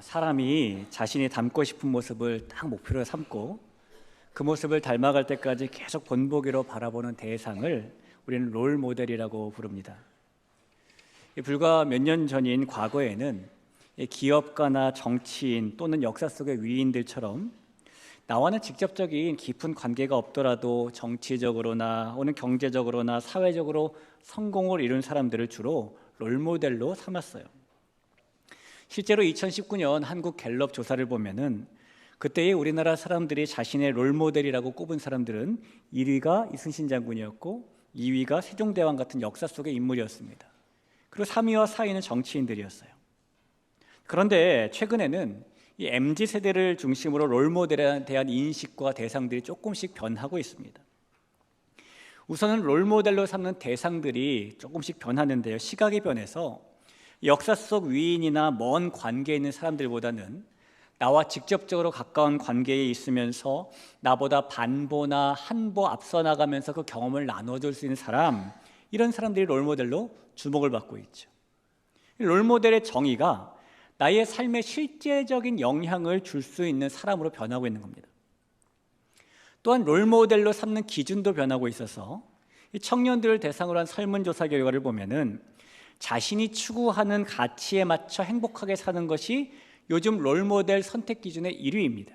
사람이 자신이 닮고 싶은 모습을 딱 목표로 삼고 그 모습을 닮아갈 때까지 계속 본보기로 바라보는 대상을 우리는 롤 모델이라고 부릅니다. 불과 몇 년 전인 과거에는 기업가나 정치인 또는 역사 속의 위인들처럼 나와는 직접적인 깊은 관계가 없더라도 정치적으로나 혹은 경제적으로나 사회적으로 성공을 이룬 사람들을 주로 롤모델로 삼았어요. 실제로 2019년 한국 갤럽 조사를 보면은 그때의 우리나라 사람들이 자신의 롤모델이라고 꼽은 사람들은 1위가 이순신 장군이었고 2위가 세종대왕 같은 역사 속의 인물이었습니다. 그리고 3위와 4위는 정치인들이었어요. 그런데 최근에는 이 MZ세대를 중심으로 롤모델에 대한 인식과 대상들이 조금씩 변하고 있습니다. 우선은 롤모델로 삼는 대상들이 조금씩 변하는데요, 시각이 변해서 역사 속 위인이나 먼 관계에 있는 사람들보다는 나와 직접적으로 가까운 관계에 있으면서 나보다 반보나 한보 앞서 나가면서 그 경험을 나눠줄 수 있는 사람, 이런 사람들이 롤모델로 주목을 받고 있죠. 롤모델의 정의가 나의 삶에 실제적인 영향을 줄 수 있는 사람으로 변하고 있는 겁니다. 또한 롤모델로 삼는 기준도 변하고 있어서 청년들을 대상으로 한 설문조사 결과를 보면은 자신이 추구하는 가치에 맞춰 행복하게 사는 것이 요즘 롤모델 선택 기준의 1위입니다.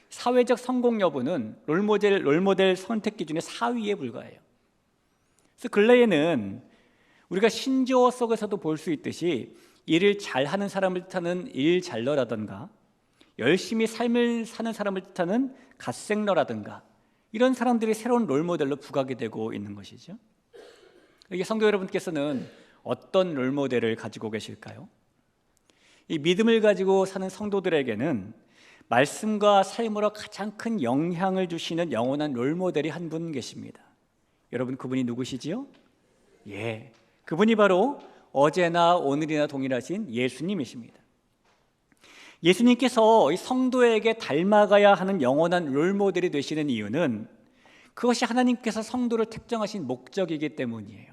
사회적 성공 여부는 롤모델 선택 기준의 4위에 불과해요. 그래서 근래에는 우리가 신조어 속에서도 볼 수 있듯이 일을 잘하는 사람을 뜻하는 일잘러라든가 열심히 삶을 사는 사람을 뜻하는 갓생러라든가 이런 사람들이 새로운 롤모델로 부각이 되고 있는 것이죠. 이게 성도 여러분께서는 어떤 롤모델을 가지고 계실까요? 이 믿음을 가지고 사는 성도들에게는 말씀과 삶으로 가장 큰 영향을 주시는 영원한 롤모델이 한 분 계십니다. 여러분, 그분이 누구시지요? 그분이 바로 어제나 오늘이나 동일하신 예수님이십니다. 예수님께서 이 성도에게 닮아가야 하는 영원한 롤모델이 되시는 이유는 그것이 하나님께서 성도를 택정하신 목적이기 때문이에요.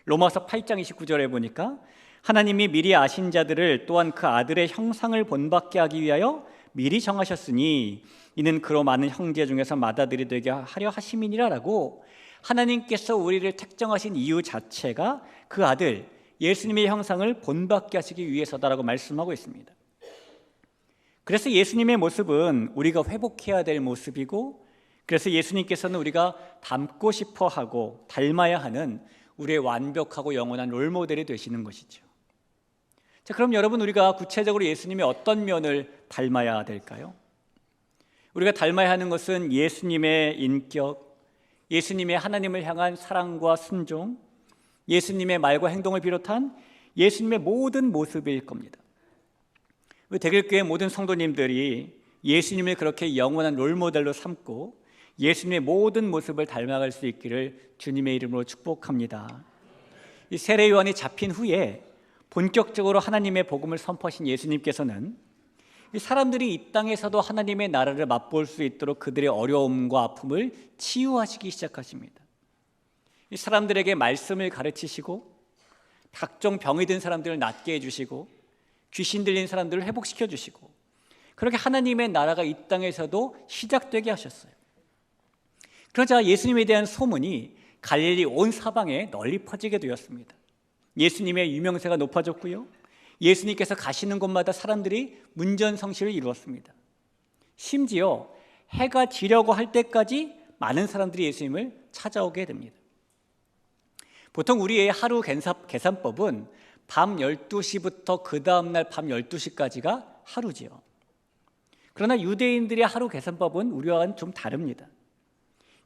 로마서 8장 29절에 보니까 하나님이 미리 아신 자들을 또한 그 아들의 형상을 본받게 하기 위하여 미리 정하셨으니 이는 그로 많은 형제 중에서 맏아들이 되게 하려 하심이니라 라고 하나님께서 우리를 택정하신 이유 자체가 그 아들 예수님의 형상을 본받게 하시기 위해서다라고 말씀하고 있습니다. 그래서 예수님의 모습은 우리가 회복해야 될 모습이고, 그래서 예수님께서는 우리가 닮고 싶어 하고 닮아야 하는 우리의 완벽하고 영원한 롤모델이 되시는 것이죠. 자, 그럼 여러분, 우리가 구체적으로 예수님의 어떤 면을 닮아야 될까요? 우리가 닮아야 하는 것은 예수님의 인격, 예수님의 하나님을 향한 사랑과 순종, 예수님의 말과 행동을 비롯한 예수님의 모든 모습일 겁니다. 대길교회 모든 성도님들이 예수님을 그렇게 영원한 롤모델로 삼고 예수님의 모든 모습을 닮아갈 수 있기를 주님의 이름으로 축복합니다. 이 세례 요한이 잡힌 후에 본격적으로 하나님의 복음을 선포하신 예수님께서는 이 사람들이 이 땅에서도 하나님의 나라를 맛볼 수 있도록 그들의 어려움과 아픔을 치유하시기 시작하십니다. 이 사람들에게 말씀을 가르치시고 각종 병이 든 사람들을 낫게 해주시고 귀신 들린 사람들을 회복시켜 주시고 그렇게 하나님의 나라가 이 땅에서도 시작되게 하셨어요. 그러자 예수님에 대한 소문이 갈릴리 온 사방에 널리 퍼지게 되었습니다. 예수님의 유명세가 높아졌고요, 예수님께서 가시는 곳마다 사람들이 문전성시를 이루었습니다. 심지어 해가 지려고 할 때까지 많은 사람들이 예수님을 찾아오게 됩니다. 보통 우리의 하루 계산법은 밤 12시부터 그 다음날 밤 12시까지가 하루지요. 그러나 유대인들의 하루 계산법은 우리와는 좀 다릅니다.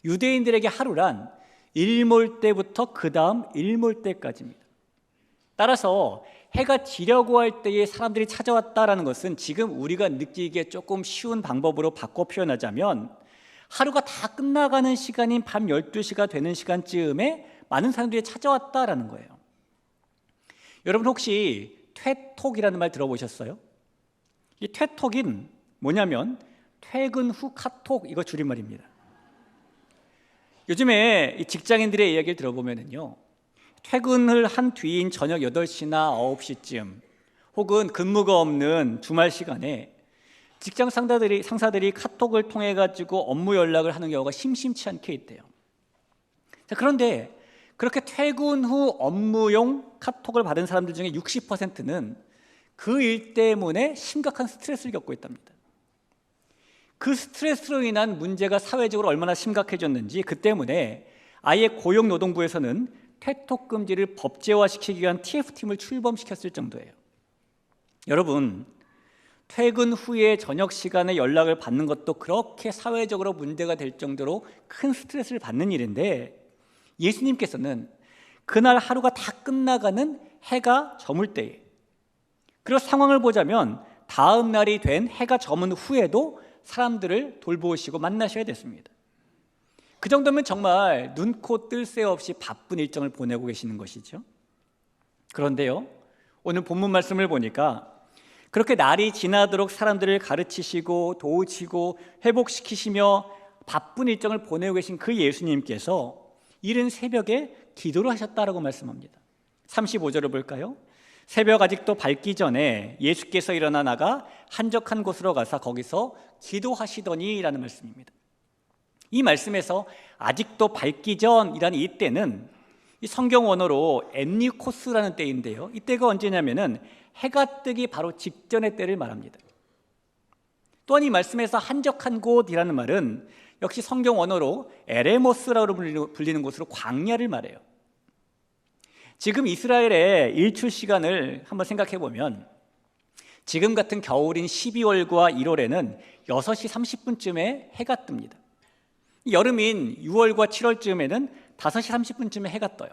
유대인들에게 하루란 일몰 때부터 그 다음 일몰 때까지입니다. 따라서 해가 지려고 할 때에 사람들이 찾아왔다라는 것은 지금 우리가 느끼기에 조금 쉬운 방법으로 바꿔 표현하자면 하루가 다 끝나가는 시간인 밤 12시가 되는 시간쯤에 많은 사람들이 찾아왔다라는 거예요. 여러분, 혹시 퇴톡이라는 말 들어보셨어요? 이 퇴톡인 뭐냐면 퇴근 후 카톡, 이거 줄임말입니다. 요즘에 직장인들의 이야기를 들어보면요, 퇴근을 한 뒤인 저녁 8시나 9시쯤 혹은 근무가 없는 주말 시간에 직장 상사들이 카톡을 통해 가지고 업무 연락을 하는 경우가 심심치 않게 있대요. 자, 그런데 그렇게 퇴근 후 업무용 카톡을 받은 사람들 중에 60%는 그 일 때문에 심각한 스트레스를 겪고 있답니다. 그 스트레스로 인한 문제가 사회적으로 얼마나 심각해졌는지, 그 때문에 아예 고용노동부에서는 퇴톡 금지를 법제화시키기 위한 TF팀을 출범시켰을 정도예요. 여러분, 퇴근 후에 저녁 시간에 연락을 받는 것도 그렇게 사회적으로 문제가 될 정도로 큰 스트레스를 받는 일인데, 예수님께서는 그날 하루가 다 끝나가는 해가 저물 때에, 그리고 상황을 보자면 다음 날이 된 해가 저문 후에도 사람들을 돌보시고 만나셔야 됐습니다. 그 정도면 정말 눈코 뜰 새 없이 바쁜 일정을 보내고 계시는 것이죠. 그런데요, 오늘 본문 말씀을 보니까 그렇게 날이 지나도록 사람들을 가르치시고 도우시고 회복시키시며 바쁜 일정을 보내고 계신 그 예수님께서 이른 새벽에 기도를 하셨다라고 말씀합니다. 35절을 볼까요? 새벽 아직도 밝기 전에 예수께서 일어나 나가 한적한 곳으로 가서 거기서 기도하시더니 라는 말씀입니다. 이 말씀에서 아직도 밝기 전이라는 이 때는 이 성경 원어로 엔니코스라는 때인데요, 이 때가 언제냐면은 해가 뜨기 바로 직전의 때를 말합니다. 또한 이 말씀에서 한적한 곳이라는 말은 역시 성경 원어로 에레모스라고 불리는 곳으로 광야를 말해요. 지금 이스라엘의 일출 시간을 한번 생각해 보면 지금 같은 겨울인 12월과 1월에는 6시 30분쯤에 해가 뜹니다. 여름인 6월과 7월쯤에는 5시 30분쯤에 해가 떠요.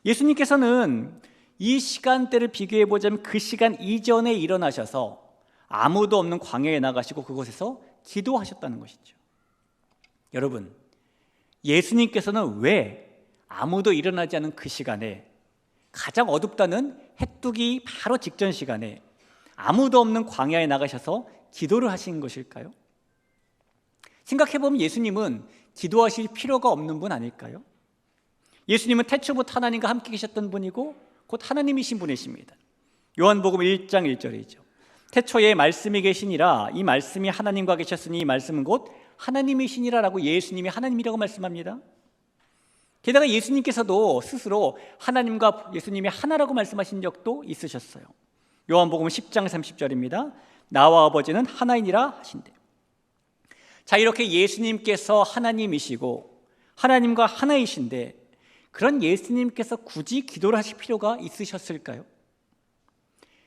예수님께서는 이 시간대를 비교해 보자면 그 시간 이전에 일어나셔서 아무도 없는 광야에 나가시고 그곳에서 기도하셨다는 것이죠. 여러분, 예수님께서는 왜 아무도 일어나지 않은 그 시간에, 가장 어둡다는 해 뜨기 바로 직전 시간에 아무도 없는 광야에 나가셔서 기도를 하신 것일까요? 생각해보면 예수님은 기도하실 필요가 없는 분 아닐까요? 예수님은 태초부터 하나님과 함께 계셨던 분이고 곧 하나님이신 분이십니다. 요한복음 1장 1절이죠. 태초에 말씀이 계시니라, 이 말씀이 하나님과 계셨으니 이 말씀은 곧 하나님이시니라 라고 예수님이 하나님이라고 말씀합니다. 게다가 예수님께서도 스스로 하나님과 예수님이 하나라고 말씀하신 적도 있으셨어요. 요한복음 10장 30절입니다. 나와 아버지는 하나이니라 하신대요. 자, 이렇게 예수님께서 하나님이시고 하나님과 하나이신데 그런 예수님께서 굳이 기도를 하실 필요가 있으셨을까요?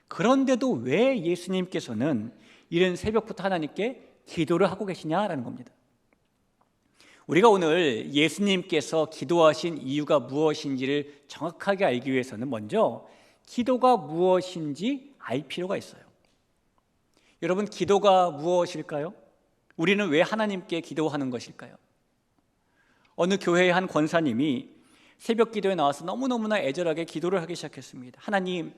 그런데도 왜 예수님께서는 이른 새벽부터 하나님께 기도를 하고 계시냐라는 겁니다. 우리가 오늘 예수님께서 기도하신 이유가 무엇인지를 정확하게 알기 위해서는 먼저 기도가 무엇인지 알 필요가 있어요. 여러분, 기도가 무엇일까요? 우리는 왜 하나님께 기도하는 것일까요? 어느 교회의 한 권사님이 새벽 기도에 나와서 너무너무나 애절하게 기도를 하기 시작했습니다. 하나님,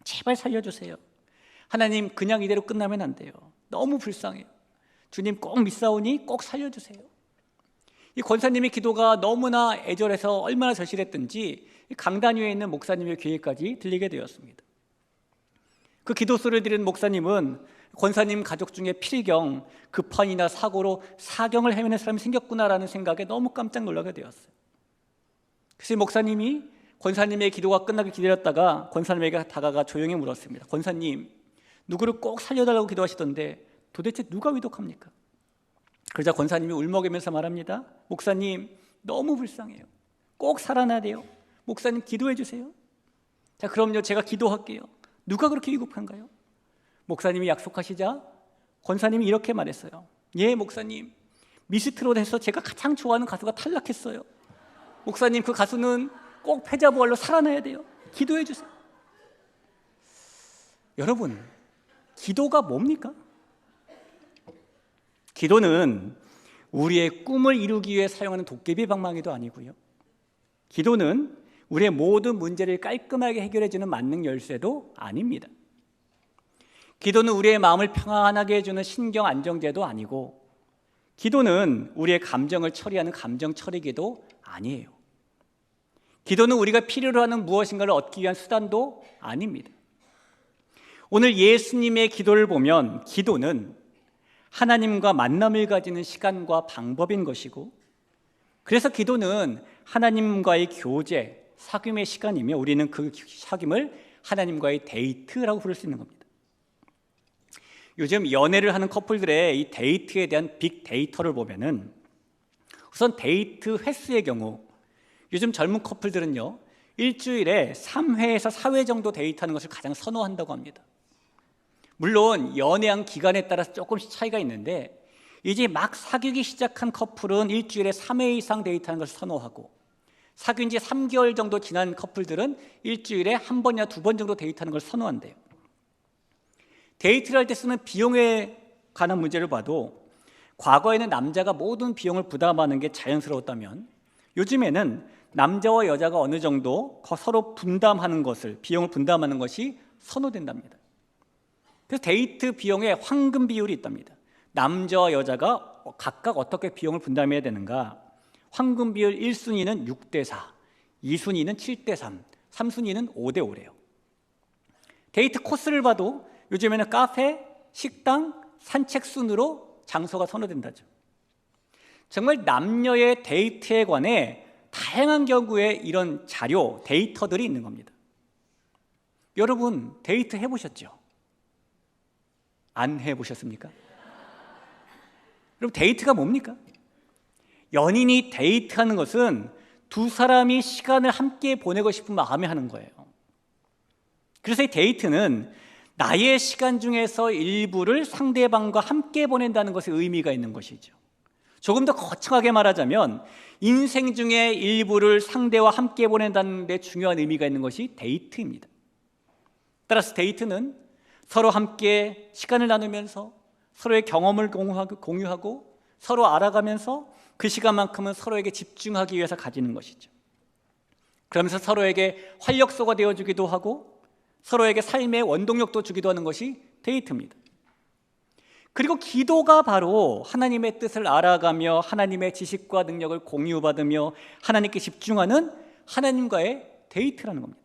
제발 살려주세요. 하나님, 그냥 이대로 끝나면 안 돼요. 너무 불쌍해요. 주님 꼭 믿사오니 꼭 살려주세요. 이 권사님의 기도가 너무나 애절해서 얼마나 절실했던지 강단 위에 있는 목사님의 귀에까지 들리게 되었습니다. 그 기도 소리를 들은 목사님은 권사님 가족 중에 필경, 급한이나 사고로 사경을 헤매는 사람이 생겼구나라는 생각에 너무 깜짝 놀라게 되었어요. 그래서 목사님이 권사님의 기도가 끝나길 기다렸다가 권사님에게 다가가 조용히 물었습니다. 권사님, 누구를 꼭 살려달라고 기도하시던데 도대체 누가 위독합니까? 그러자 권사님이 울먹이면서 말합니다. 목사님, 너무 불쌍해요. 꼭 살아나야 돼요. 목사님, 기도해 주세요. 자, 그럼요, 제가 기도할게요. 누가 그렇게 위급한가요? 목사님이 약속하시자 권사님이 이렇게 말했어요. 예, 목사님, 미스트롯에서 제가 가장 좋아하는 가수가 탈락했어요. 목사님, 그 가수는 꼭 패자부활로 살아나야 돼요. 기도해 주세요. 여러분, 기도가 뭡니까? 기도는 우리의 꿈을 이루기 위해 사용하는 도깨비 방망이도 아니고요. 기도는 우리의 모든 문제를 깔끔하게 해결해주는 만능 열쇠도 아닙니다. 기도는 우리의 마음을 평안하게 해주는 신경 안정제도 아니고, 기도는 우리의 감정을 처리하는 감정 처리기도 아니에요. 기도는 우리가 필요로 하는 무엇인가를 얻기 위한 수단도 아닙니다. 오늘 예수님의 기도를 보면 기도는 하나님과 만남을 가지는 시간과 방법인 것이고, 그래서 기도는 하나님과의 교제, 사귐의 시간이며 우리는 그 사귐을 하나님과의 데이트라고 부를 수 있는 겁니다. 요즘 연애를 하는 커플들의 이 데이트에 대한 빅데이터를 보면은 우선 데이트 횟수의 경우 요즘 젊은 커플들은요 일주일에 3회에서 4회 정도 데이트하는 것을 가장 선호한다고 합니다. 물론 연애한 기간에 따라서 조금씩 차이가 있는데 이제 막 사귀기 시작한 커플은 일주일에 3회 이상 데이트하는 것을 선호하고, 사귄 지 3개월 정도 지난 커플들은 일주일에 한 번이나 두 번 정도 데이트하는 걸 선호한대요. 데이트를 할 때 쓰는 비용에 관한 문제를 봐도 과거에는 남자가 모든 비용을 부담하는 게 자연스러웠다면 요즘에는 남자와 여자가 어느 정도 서로 분담하는 것을, 비용을 분담하는 것이 선호된답니다. 그래서 데이트 비용에 황금 비율이 있답니다. 남자와 여자가 각각 어떻게 비용을 분담해야 되는가? 황금 비율 1순위는 6대4, 2순위는 7대3, 3순위는 5대5래요. 데이트 코스를 봐도 요즘에는 카페, 식당, 산책 순으로 장소가 선호된다죠. 정말 남녀의 데이트에 관해 다양한 경우에 이런 자료, 데이터들이 있는 겁니다. 여러분 데이트 해보셨죠? 안 해보셨습니까? 여러분 데이트가 뭡니까? 연인이 데이트하는 것은 두 사람이 시간을 함께 보내고 싶은 마음에 하는 거예요. 그래서 이 데이트는 나의 시간 중에서 일부를 상대방과 함께 보낸다는 것에 의미가 있는 것이죠. 조금 더 거창하게 말하자면 인생 중에 일부를 상대와 함께 보낸다는 데 중요한 의미가 있는 것이 데이트입니다. 따라서 데이트는 서로 함께 시간을 나누면서 서로의 경험을 공유하고 서로 알아가면서 그 시간만큼은 서로에게 집중하기 위해서 가지는 것이죠. 그러면서 서로에게 활력소가 되어주기도 하고 서로에게 삶의 원동력도 주기도 하는 것이 데이트입니다. 그리고 기도가 바로 하나님의 뜻을 알아가며 하나님의 지식과 능력을 공유받으며 하나님께 집중하는 하나님과의 데이트라는 겁니다.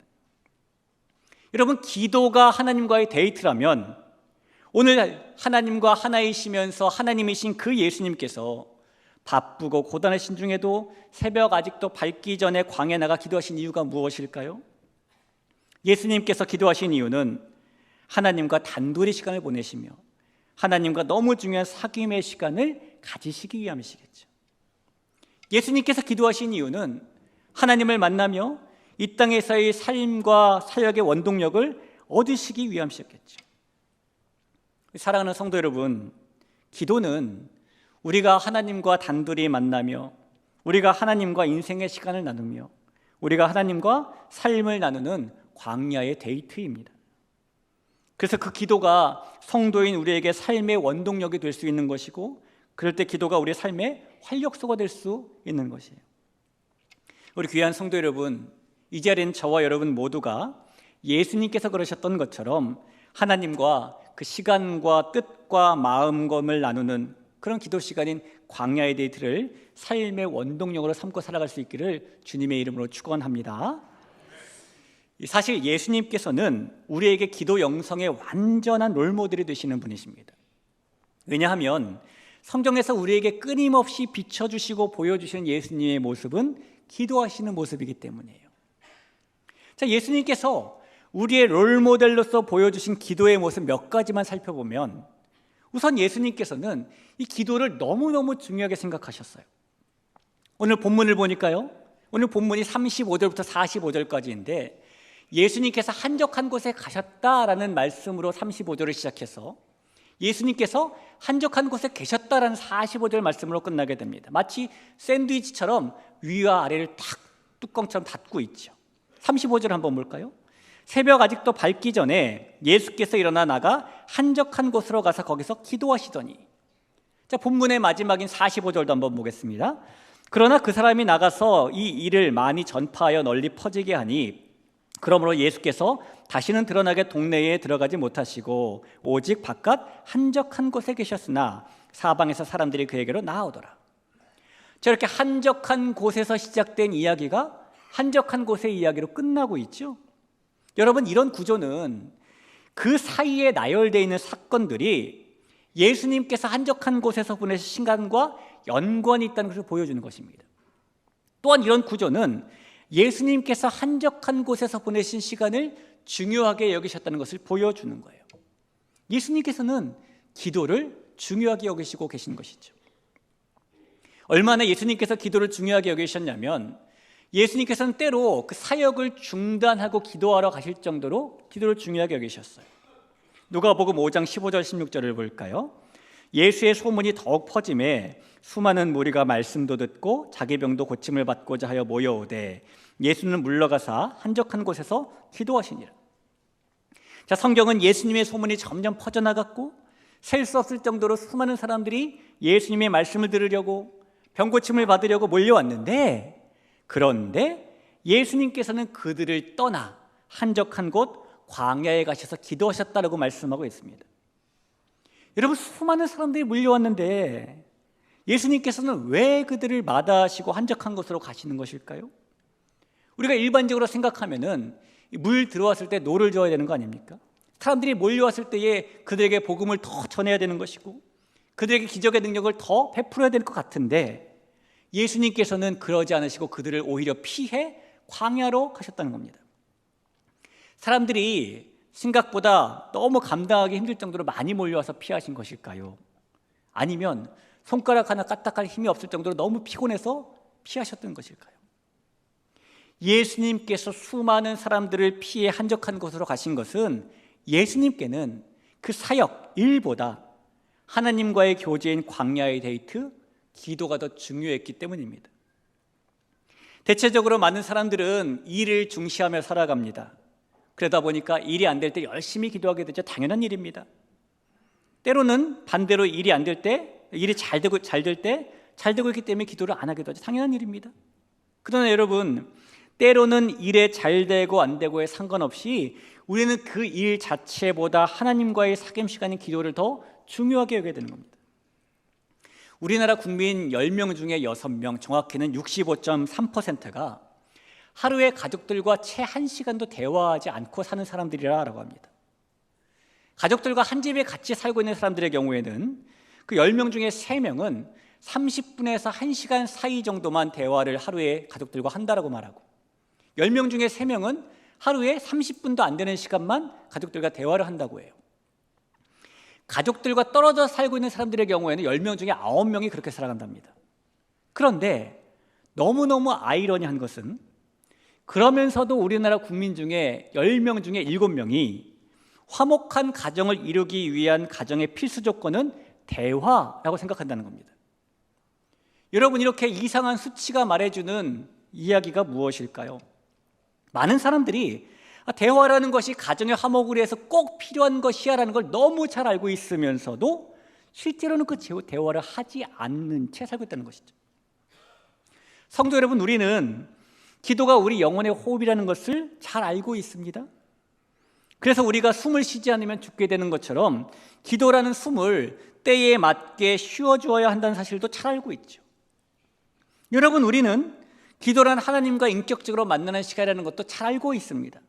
여러분 기도가 하나님과의 데이트라면 오늘 하나님과 하나이시면서 하나님이신 그 예수님께서 바쁘고 고단하신 중에도 새벽 아직도 밝기 전에 광야에 나가 기도하신 이유가 무엇일까요? 예수님께서 기도하신 이유는 하나님과 단둘이 시간을 보내시며 하나님과 너무 중요한 사귐의 시간을 가지시기 위함이시겠죠. 예수님께서 기도하신 이유는 하나님을 만나며 이 땅에서의 삶과 사역의 원동력을 얻으시기 위함이셨겠죠. 사랑하는 성도 여러분, 기도는 우리가 하나님과 단둘이 만나며 우리가 하나님과 인생의 시간을 나누며 우리가 하나님과 삶을 나누는 광야의 데이트입니다. 그래서 그 기도가 성도인 우리에게 삶의 원동력이 될 수 있는 것이고, 그럴 때 기도가 우리의 삶의 활력소가 될 수 있는 것이에요. 우리 귀한 성도 여러분, 이 자리엔 저와 여러분 모두가 예수님께서 그러셨던 것처럼 하나님과 그 시간과 뜻과 마음검을 나누는 그런 기도 시간인 광야의 데이트를 삶의 원동력으로 삼고 살아갈 수 있기를 주님의 이름으로 축원합니다. 사실 예수님께서는 우리에게 기도 영성의 완전한 롤모델이 되시는 분이십니다. 왜냐하면 성경에서 우리에게 끊임없이 비춰주시고 보여주시는 예수님의 모습은 기도하시는 모습이기 때문이에요. 자, 예수님께서 우리의 롤모델로서 보여주신 기도의 모습 몇 가지만 살펴보면, 우선 예수님께서는 이 기도를 너무너무 중요하게 생각하셨어요. 오늘 본문을 보니까요, 오늘 본문이 35절부터 45절까지인데 예수님께서 한적한 곳에 가셨다라는 말씀으로 35절을 시작해서 예수님께서 한적한 곳에 계셨다라는 45절 말씀으로 끝나게 됩니다. 마치 샌드위치처럼 위와 아래를 탁 뚜껑처럼 닫고 있죠. 35절 한번 볼까요? 새벽 아직도 밝기 전에 예수께서 일어나 나가 한적한 곳으로 가서 거기서 기도하시더니, 자, 본문의 마지막인 45절도 한번 보겠습니다. 그러나 그 사람이 나가서 이 일을 많이 전파하여 널리 퍼지게 하니 그러므로 예수께서 다시는 드러나게 동네에 들어가지 못하시고 오직 바깥 한적한 곳에 계셨으나 사방에서 사람들이 그에게로 나아오더라. 저렇게 한적한 곳에서 시작된 이야기가 한적한 곳의 이야기로 끝나고 있죠. 여러분, 이런 구조는 그 사이에 나열되어 있는 사건들이 예수님께서 한적한 곳에서 보내신 시간과 연관이 있다는 것을 보여주는 것입니다. 또한 이런 구조는 예수님께서 한적한 곳에서 보내신 시간을 중요하게 여기셨다는 것을 보여주는 거예요. 예수님께서는 기도를 중요하게 여기시고 계신 것이죠. 얼마나 예수님께서 기도를 중요하게 여기셨냐면 예수님께서는 때로 그 사역을 중단하고 기도하러 가실 정도로 기도를 중요하게 여기셨어요. 누가복음 5장 15절 16절을 볼까요? 예수의 소문이 더욱 퍼짐에 수많은 무리가 말씀도 듣고 자기 병도 고침을 받고자 하여 모여오되 예수는 물러가사 한적한 곳에서 기도하시니라. 자, 성경은 예수님의 소문이 점점 퍼져나갔고 셀 수 없을 정도로 수많은 사람들이 예수님의 말씀을 들으려고 병 고침을 받으려고 몰려왔는데, 그런데 예수님께서는 그들을 떠나 한적한 곳 광야에 가셔서 기도하셨다라고 말씀하고 있습니다. 여러분, 수많은 사람들이 몰려왔는데 예수님께서는 왜 그들을 마다하시고 한적한 곳으로 가시는 것일까요? 우리가 일반적으로 생각하면은 물 들어왔을 때 노를 저어야 되는 거 아닙니까? 사람들이 몰려왔을 때에 그들에게 복음을 더 전해야 되는 것이고 그들에게 기적의 능력을 더 베풀어야 될 것 같은데 예수님께서는 그러지 않으시고 그들을 오히려 피해 광야로 가셨다는 겁니다. 사람들이 생각보다 너무 감당하기 힘들 정도로 많이 몰려와서 피하신 것일까요? 아니면 손가락 하나 까딱할 힘이 없을 정도로 너무 피곤해서 피하셨던 것일까요? 예수님께서 수많은 사람들을 피해 한적한 곳으로 가신 것은 예수님께는 그 사역 일보다 하나님과의 교제인 광야의 데이트, 기도가 더 중요했기 때문입니다. 대체적으로 많은 사람들은 일을 중시하며 살아갑니다. 그러다 보니까 일이 안 될 때 열심히 기도하게 되죠. 당연한 일입니다. 때로는 반대로 일이 안 될 때, 일이 잘 되고 있기 때문에 기도를 안 하기도 하죠. 당연한 일입니다. 그러나 여러분, 때로는 일에 잘 되고 안 되고에 상관없이 우리는 그 일 자체보다 하나님과의 사귐 시간인 기도를 더 중요하게 여겨야 되는 겁니다. 우리나라 국민 10명 중에 6명, 정확히는 65.3%가 하루에 가족들과 채 1시간도 대화하지 않고 사는 사람들이라고 합니다. 가족들과 한 집에 같이 살고 있는 사람들의 경우에는 그 10명 중에 3명은 30분에서 1시간 사이 정도만 대화를 하루에 가족들과 한다라고 말하고 10명 중에 3명은 하루에 30분도 안 되는 시간만 가족들과 대화를 한다고 해요. 가족들과 떨어져 살고 있는 사람들의 경우에는 10명 중에 9명이 그렇게 살아간답니다. 그런데 너무너무 아이러니한 것은 그러면서도 우리나라 국민 중에 10명 중에 7명이 화목한 가정을 이루기 위한 가정의 필수 조건은 대화라고 생각한다는 겁니다. 여러분, 이렇게 이상한 수치가 말해주는 이야기가 무엇일까요? 많은 사람들이 대화라는 것이 가정의 화목을 위해서 꼭 필요한 것이야라는 걸 너무 잘 알고 있으면서도 실제로는 그 대화를 하지 않는 채 살고 있다는 것이죠. 성도 여러분, 우리는 기도가 우리 영혼의 호흡이라는 것을 잘 알고 있습니다. 그래서 우리가 숨을 쉬지 않으면 죽게 되는 것처럼 기도라는 숨을 때에 맞게 쉬어주어야 한다는 사실도 잘 알고 있죠. 여러분, 우리는 기도란 하나님과 인격적으로 만나는 시간이라는 것도 잘 알고 있습니다.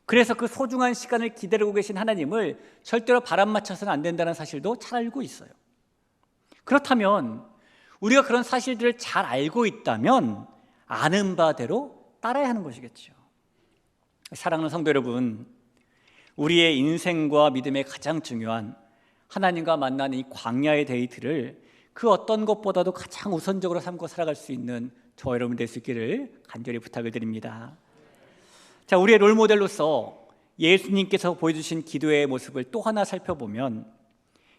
그래서 그 소중한 시간을 기다리고 계신 하나님을 절대로 바람 맞춰서는 안 된다는 사실도 잘 알고 있어요. 그렇다면 우리가 그런 사실들을 잘 알고 있다면 아는 바대로 따라야 하는 것이겠죠. 사랑하는 성도 여러분, 우리의 인생과 믿음의 가장 중요한 하나님과 만나는 이 광야의 데이트를 그 어떤 것보다도 가장 우선적으로 삼고 살아갈 수 있는 저 여러분 될 수 있기를 간절히 부탁을 드립니다. 자, 우리의 롤모델로서 예수님께서 보여주신 기도의 모습을 또 하나 살펴보면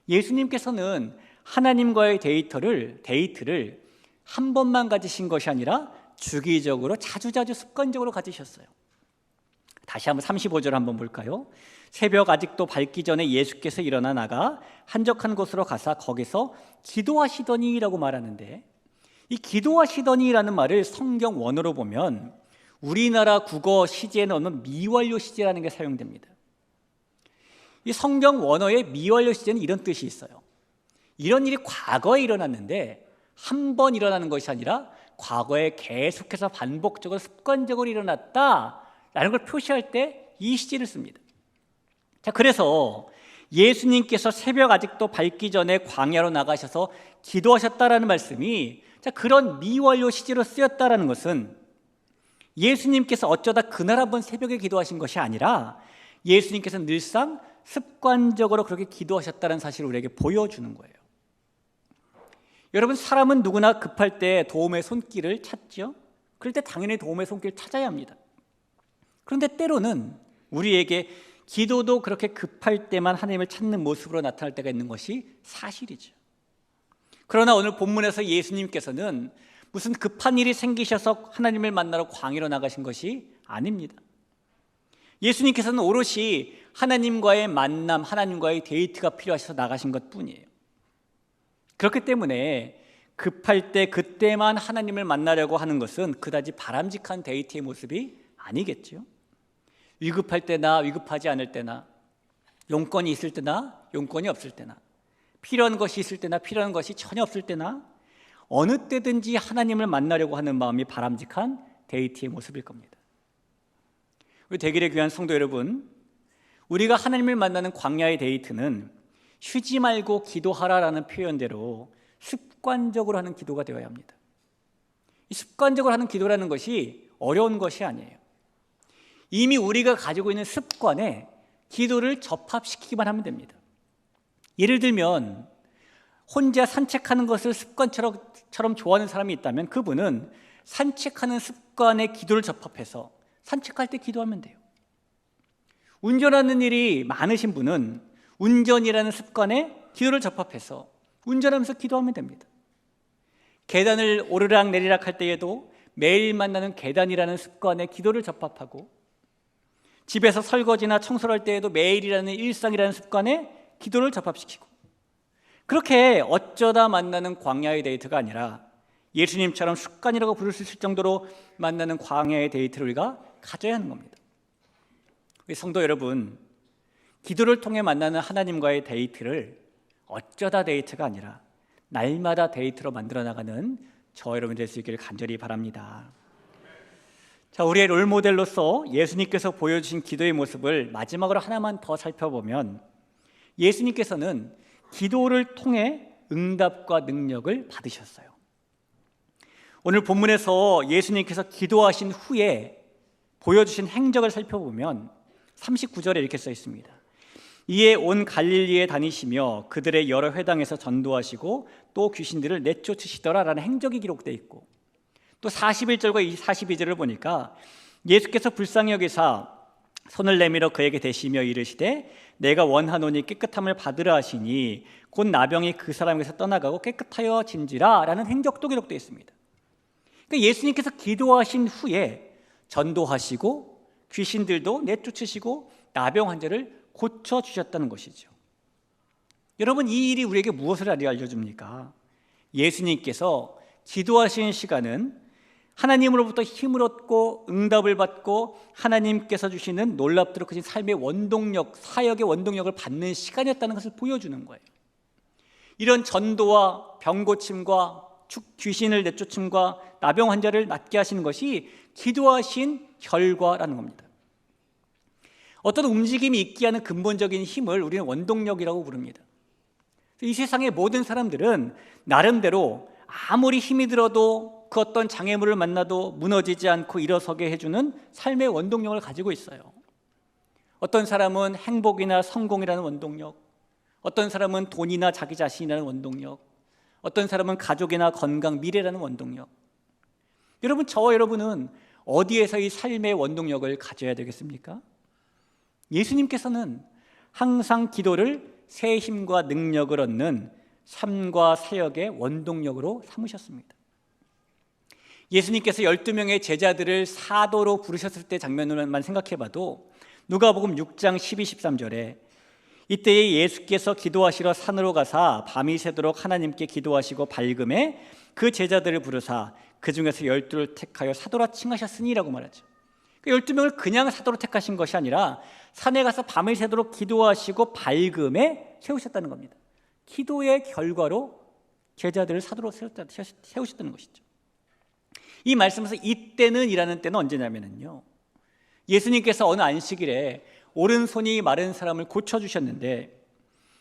예수님께서는 하나님과의 데이트를 한 번만 가지신 것이 아니라 주기적으로 자주자주 습관적으로 가지셨어요. 다시 한번 35절 한번 볼까요? 새벽 아직도 밝기 전에 예수께서 일어나 나가 한적한 곳으로 가사 거기서 기도하시더니라고 말하는데, 이 기도하시더니라는 말을 성경 원어로 보면 우리나라 국어 시제에는 없는 미완료 시제라는 게 사용됩니다. 이 성경 원어의 미완료 시제는 이런 뜻이 있어요. 이런 일이 과거에 일어났는데 한 번 일어나는 것이 아니라 과거에 계속해서 반복적으로 습관적으로 일어났다라는 걸 표시할 때 이 시제를 씁니다. 자, 그래서 예수님께서 새벽 아직도 밝기 전에 광야로 나가셔서 기도하셨다라는 말씀이 그런 미완료 시제로 쓰였다라는 것은 예수님께서 어쩌다 그날 한번 새벽에 기도하신 것이 아니라 예수님께서 늘상 습관적으로 그렇게 기도하셨다는 사실을 우리에게 보여주는 거예요. 여러분, 사람은 누구나 급할 때 도움의 손길을 찾죠. 그럴 때 당연히 도움의 손길을 찾아야 합니다. 그런데 때로는 우리에게 기도도 그렇게 급할 때만 하나님을 찾는 모습으로 나타날 때가 있는 것이 사실이죠. 그러나 오늘 본문에서 예수님께서는 무슨 급한 일이 생기셔서 하나님을 만나러 광야로 나가신 것이 아닙니다. 예수님께서는 오롯이 하나님과의 만남, 하나님과의 데이트가 필요하셔서 나가신 것뿐이에요. 그렇기 때문에 급할 때 그때만 하나님을 만나려고 하는 것은 그다지 바람직한 데이트의 모습이 아니겠죠. 위급할 때나 위급하지 않을 때나, 용건이 있을 때나 용건이 없을 때나, 필요한 것이 있을 때나 필요한 것이 전혀 없을 때나 어느 때든지 하나님을 만나려고 하는 마음이 바람직한 데이트의 모습일 겁니다. 우리 대길의 귀한 성도 여러분, 우리가 하나님을 만나는 광야의 데이트는 쉬지 말고 기도하라라는 표현대로 습관적으로 하는 기도가 되어야 합니다. 이 습관적으로 하는 기도라는 것이 어려운 것이 아니에요. 이미 우리가 가지고 있는 습관에 기도를 접합시키기만 하면 됩니다. 예를 들면 혼자 산책하는 것을 습관처럼 좋아하는 사람이 있다면 그분은 산책하는 습관에 기도를 접합해서 산책할 때 기도하면 돼요. 운전하는 일이 많으신 분은 운전이라는 습관에 기도를 접합해서 운전하면서 기도하면 됩니다. 계단을 오르락 내리락 할 때에도 매일 만나는 계단이라는 습관에 기도를 접합하고, 집에서 설거지나 청소를 할 때에도 매일이라는 일상이라는 습관에 기도를 접합시키고, 그렇게 어쩌다 만나는 광야의 데이트가 아니라 예수님처럼 습관이라고 부를 수 있을 정도로 만나는 광야의 데이트를 우리가 가져야 하는 겁니다. 우리 성도 여러분, 기도를 통해 만나는 하나님과의 데이트를 어쩌다 데이트가 아니라 날마다 데이트로 만들어 나가는 저 여러분 될 수 있기를 간절히 바랍니다. 자, 우리의 롤모델로서 예수님께서 보여주신 기도의 모습을 마지막으로 하나만 더 살펴보면, 예수님께서는 기도를 통해 응답과 능력을 받으셨어요. 오늘 본문에서 예수님께서 기도하신 후에 보여주신 행적을 살펴보면 39절에 이렇게 써 있습니다. 이에 온 갈릴리에 다니시며 그들의 여러 회당에서 전도하시고 또 귀신들을 내쫓으시더라라는 행적이 기록되어 있고, 또 41절과 42절을 보니까 예수께서 불쌍히 여기사 손을 내밀어 그에게 대시며 이르시되 내가 원하노니 깨끗함을 받으라 하시니 곧 나병이 그 사람에게서 떠나가고 깨끗하여진지라 라는 행적도 기록되어 있습니다. 그러니까 예수님께서 기도하신 후에 전도하시고 귀신들도 내쫓으시고 나병 환자를 고쳐주셨다는 것이죠. 여러분, 이 일이 우리에게 무엇을 알려줍니까? 예수님께서 기도하시는 시간은 하나님으로부터 힘을 얻고 응답을 받고 하나님께서 주시는 놀랍도록 크신 삶의 원동력, 사역의 원동력을 받는 시간이었다는 것을 보여주는 거예요. 이런 전도와 병고침과 귀신을 내쫓음과 나병 환자를 낫게 하시는 것이 기도하신 결과라는 겁니다. 어떤 움직임이 있게 하는 근본적인 힘을 우리는 원동력이라고 부릅니다. 이 세상의 모든 사람들은 나름대로 아무리 힘이 들어도 그 어떤 장애물을 만나도 무너지지 않고 일어서게 해주는 삶의 원동력을 가지고 있어요. 어떤 사람은 행복이나 성공이라는 원동력, 어떤 사람은 돈이나 자기 자신이라는 원동력, 어떤 사람은 가족이나 건강, 미래라는 원동력. 여러분, 저와 여러분은 어디에서 이 삶의 원동력을 가져야 되겠습니까? 예수님께서는 항상 기도를 새 힘과 능력을 얻는 삶과 사역의 원동력으로 삼으셨습니다. 예수님께서 12명의 제자들을 사도로 부르셨을 때 장면으로만 생각해봐도 누가복음 6장 12, 13절에 이때에 예수께서 기도하시러 산으로 가사 밤이 새도록 하나님께 기도하시고 밝음에 그 제자들을 부르사 그 중에서 12를 택하여 사도라 칭하셨으니라고 말하죠. 12명을 그냥 사도로 택하신 것이 아니라 산에 가서 밤을 새도록 기도하시고 밝음에 세우셨다는 겁니다. 기도의 결과로 제자들을 사도로 세우셨다는 것이죠. 이 말씀에서 이때는 이라는 때는 언제냐면요, 예수님께서 어느 안식일에 오른손이 마른 사람을 고쳐주셨는데,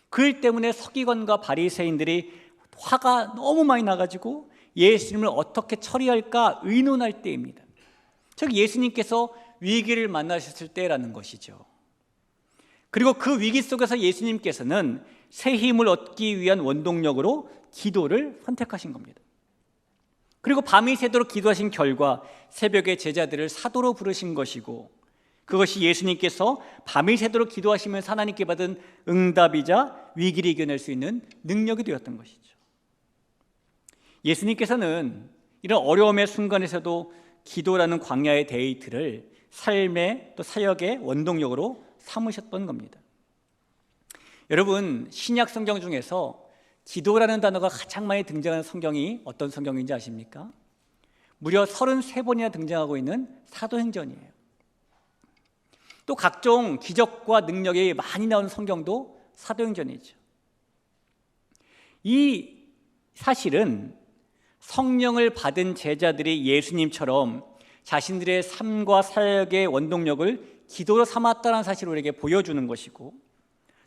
그 일 때문에 서기관과 바리새인들이 화가 너무 많이 나가지고 예수님을 어떻게 처리할까 의논할 때입니다. 즉 예수님께서 위기를 만나셨을 때라는 것이죠. 그리고 그 위기 속에서 예수님께서는 새 힘을 얻기 위한 원동력으로 기도를 선택하신 겁니다. 그리고 밤이 새도록 기도하신 결과 새벽에 제자들을 사도로 부르신 것이고, 그것이 예수님께서 밤이 새도록 기도하시면서 하나님께 받은 응답이자 위기를 이겨낼 수 있는 능력이 되었던 것이죠. 예수님께서는 이런 어려움의 순간에서도 기도라는 광야의 데이트를 삶의 또 사역의 원동력으로 삼으셨던 겁니다. 여러분, 신약 성경 중에서 기도라는 단어가 가장 많이 등장하는 성경이 어떤 성경인지 아십니까? 무려 33번이나 등장하고 있는 사도행전이에요. 또 각종 기적과 능력이 많이 나오는 성경도 사도행전이죠. 이 사실은 성령을 받은 제자들이 예수님처럼 자신들의 삶과 사역의 원동력을 기도로 삼았다는 사실을 우리에게 보여주는 것이고,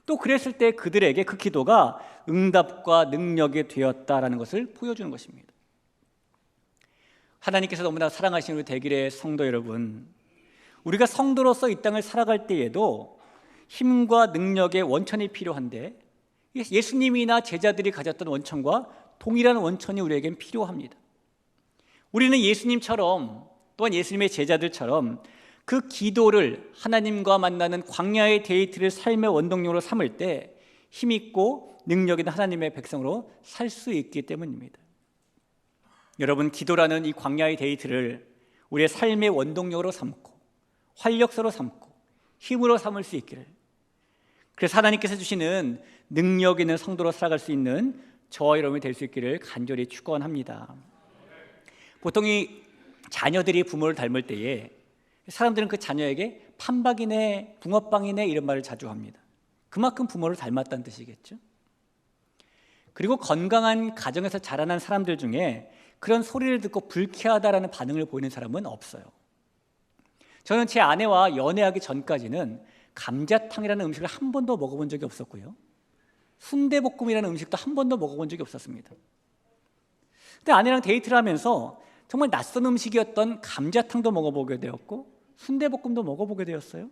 또 그랬을 때 그들에게 그 기도가 응답과 능력이 되었다라는 것을 보여주는 것입니다. 하나님께서 너무나 사랑하시는 우리 대길의 성도 여러분, 우리가 성도로서 이 땅을 살아갈 때에도 힘과 능력의 원천이 필요한데, 예수님이나 제자들이 가졌던 원천과 동일한 원천이 우리에겐 필요합니다. 우리는 예수님처럼, 또한 예수님의 제자들처럼 그 기도를 하나님과 만나는 광야의 데이트를 삶의 원동력으로 삼을 때 힘있고 능력 있는 하나님의 백성으로 살 수 있기 때문입니다. 여러분, 기도라는 이 광야의 데이트를 우리의 삶의 원동력으로 삼고 활력소로 삼고 힘으로 삼을 수 있기를, 그래서 하나님께서 주시는 능력 있는 성도로 살아갈 수 있는 저와 여러분이 될 수 있기를 간절히 축원합니다. 보통 이 자녀들이 부모를 닮을 때에 사람들은 그 자녀에게 판박이네, 붕어빵이네 이런 말을 자주 합니다. 그만큼 부모를 닮았다는 뜻이겠죠. 그리고 건강한 가정에서 자라난 사람들 중에 그런 소리를 듣고 불쾌하다라는 반응을 보이는 사람은 없어요. 저는 제 아내와 연애하기 전까지는 감자탕이라는 음식을 한 번도 먹어본 적이 없었고요, 순대볶음이라는 음식도 한 번도 먹어본 적이 없었습니다. 근데 아내랑 데이트를 하면서 정말 낯선 음식이었던 감자탕도 먹어보게 되었고 순대볶음도 먹어보게 되었어요.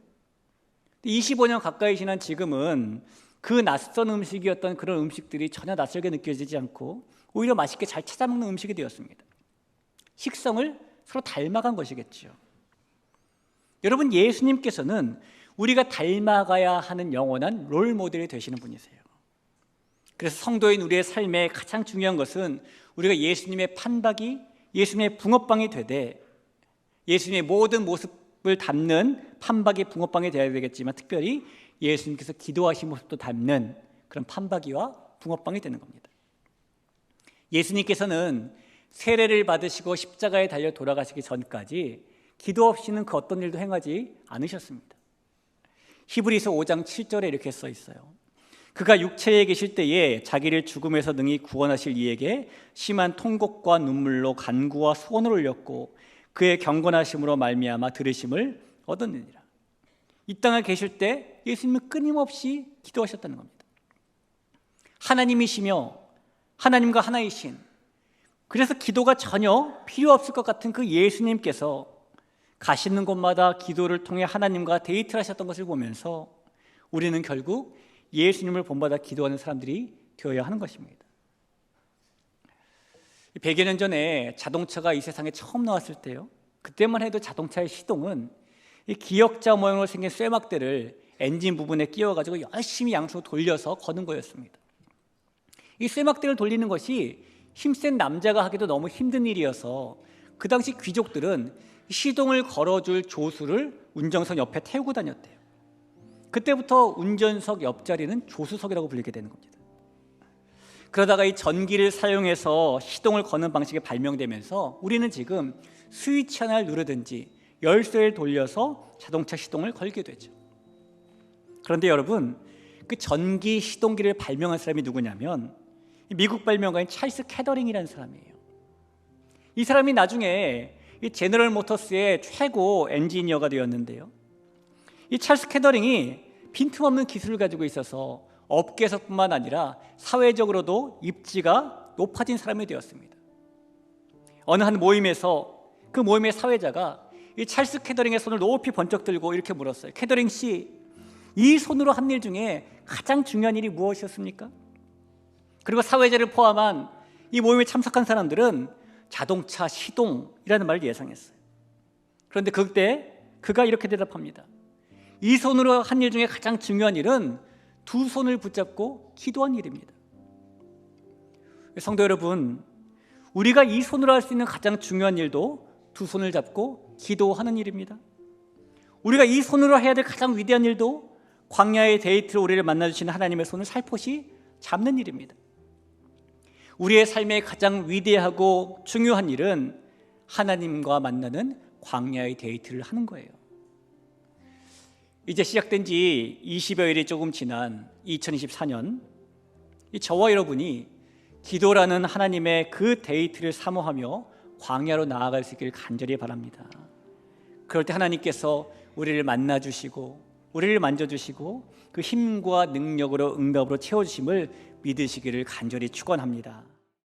25년 가까이 지난 지금은 그 낯선 음식이었던 그런 음식들이 전혀 낯설게 느껴지지 않고 오히려 맛있게 잘 찾아먹는 음식이 되었습니다. 식성을 서로 닮아간 것이겠죠. 여러분, 예수님께서는 우리가 닮아가야 하는 영원한 롤 모델이 되시는 분이세요. 그래서 성도인 우리의 삶에 가장 중요한 것은 우리가 예수님의 판박이, 예수님의 붕어빵이 되되 예수님의 모든 모습을 담는 판박이 붕어빵이 되어야 되겠지만, 특별히 예수님께서 기도하신 모습도 담는 그런 판박이와 붕어빵이 되는 겁니다. 예수님께서는 세례를 받으시고 십자가에 달려 돌아가시기 전까지 기도 없이는 그 어떤 일도 행하지 않으셨습니다. 히브리서 5장 7절에 이렇게 써 있어요. 그가 육체에 계실 때에 자기를 죽음에서 능히 구원하실 이에게 심한 통곡과 눈물로 간구와 소원을 올렸고 그의 경건하심으로 말미암아 들으심을 얻었느니라. 이 땅에 계실 때 예수님은 끊임없이 기도하셨다는 겁니다. 하나님이시며 하나님과 하나이신, 그래서 기도가 전혀 필요 없을 것 같은 그 예수님께서 가시는 곳마다 기도를 통해 하나님과 데이트를 하셨던 것을 보면서 우리는 결국 예수님을 본받아 기도하는 사람들이 되어야 하는 것입니다. 100여 년 전에 자동차가 이 세상에 처음 나왔을 때요, 그때만 해도 자동차의 시동은 이 기역자 모양으로 생긴 쇠막대를 엔진 부분에 끼워가지고 열심히 양손으로 돌려서 거는 거였습니다. 이 쇠막대를 돌리는 것이 힘센 남자가 하기도 너무 힘든 일이어서 그 당시 귀족들은 시동을 걸어줄 조수를 운전석 옆에 태우고 다녔대요. 그때부터 운전석 옆자리는 조수석이라고 불리게 되는 겁니다. 그러다가 이 전기를 사용해서 시동을 거는 방식이 발명되면서 우리는 지금 스위치 하나를 누르든지 열쇠를 돌려서 자동차 시동을 걸게 되죠. 그런데 여러분, 그 전기 시동기를 발명한 사람이 누구냐면 미국 발명가인 찰스 캐더링이라는 사람이에요. 이 사람이 나중에 이 제너럴 모터스의 최고 엔지니어가 되었는데요, 이 찰스 캐더링이 빈틈없는 기술을 가지고 있어서 업계에서뿐만 아니라 사회적으로도 입지가 높아진 사람이 되었습니다. 어느 한 모임에서 그 모임의 사회자가 이 찰스 캐더링의 손을 높이 번쩍 들고 이렇게 물었어요. 캐더링 씨, 이 손으로 한 일 중에 가장 중요한 일이 무엇이었습니까? 그리고 사회자를 포함한 이 모임에 참석한 사람들은 자동차 시동이라는 말을 예상했어요. 그런데 그때 그가 이렇게 대답합니다. 이 손으로 한 일 중에 가장 중요한 일은 두 손을 붙잡고 기도한 일입니다. 성도 여러분, 우리가 이 손으로 할 수 있는 가장 중요한 일도 두 손을 잡고 기도하는 일입니다. 우리가 이 손으로 해야 될 가장 위대한 일도 광야의 데이트로 우리를 만나주시는 하나님의 손을 살포시 잡는 일입니다. 우리의 삶의 가장 위대하고 중요한 일은 하나님과 만나는 광야의 데이트를 하는 거예요. 이제 시작된 지 20여일이 조금 지난 2024년, 저와 여러분이 기도라는 하나님의 그 데이트를 사모하며 광야로 나아갈 수 있기를 간절히 바랍니다. 그럴 때 하나님께서 우리를 만나주시고 우리를 만져주시고 그 힘과 능력으로 응답으로 채워주심을 믿으시기를 간절히 축원합니다.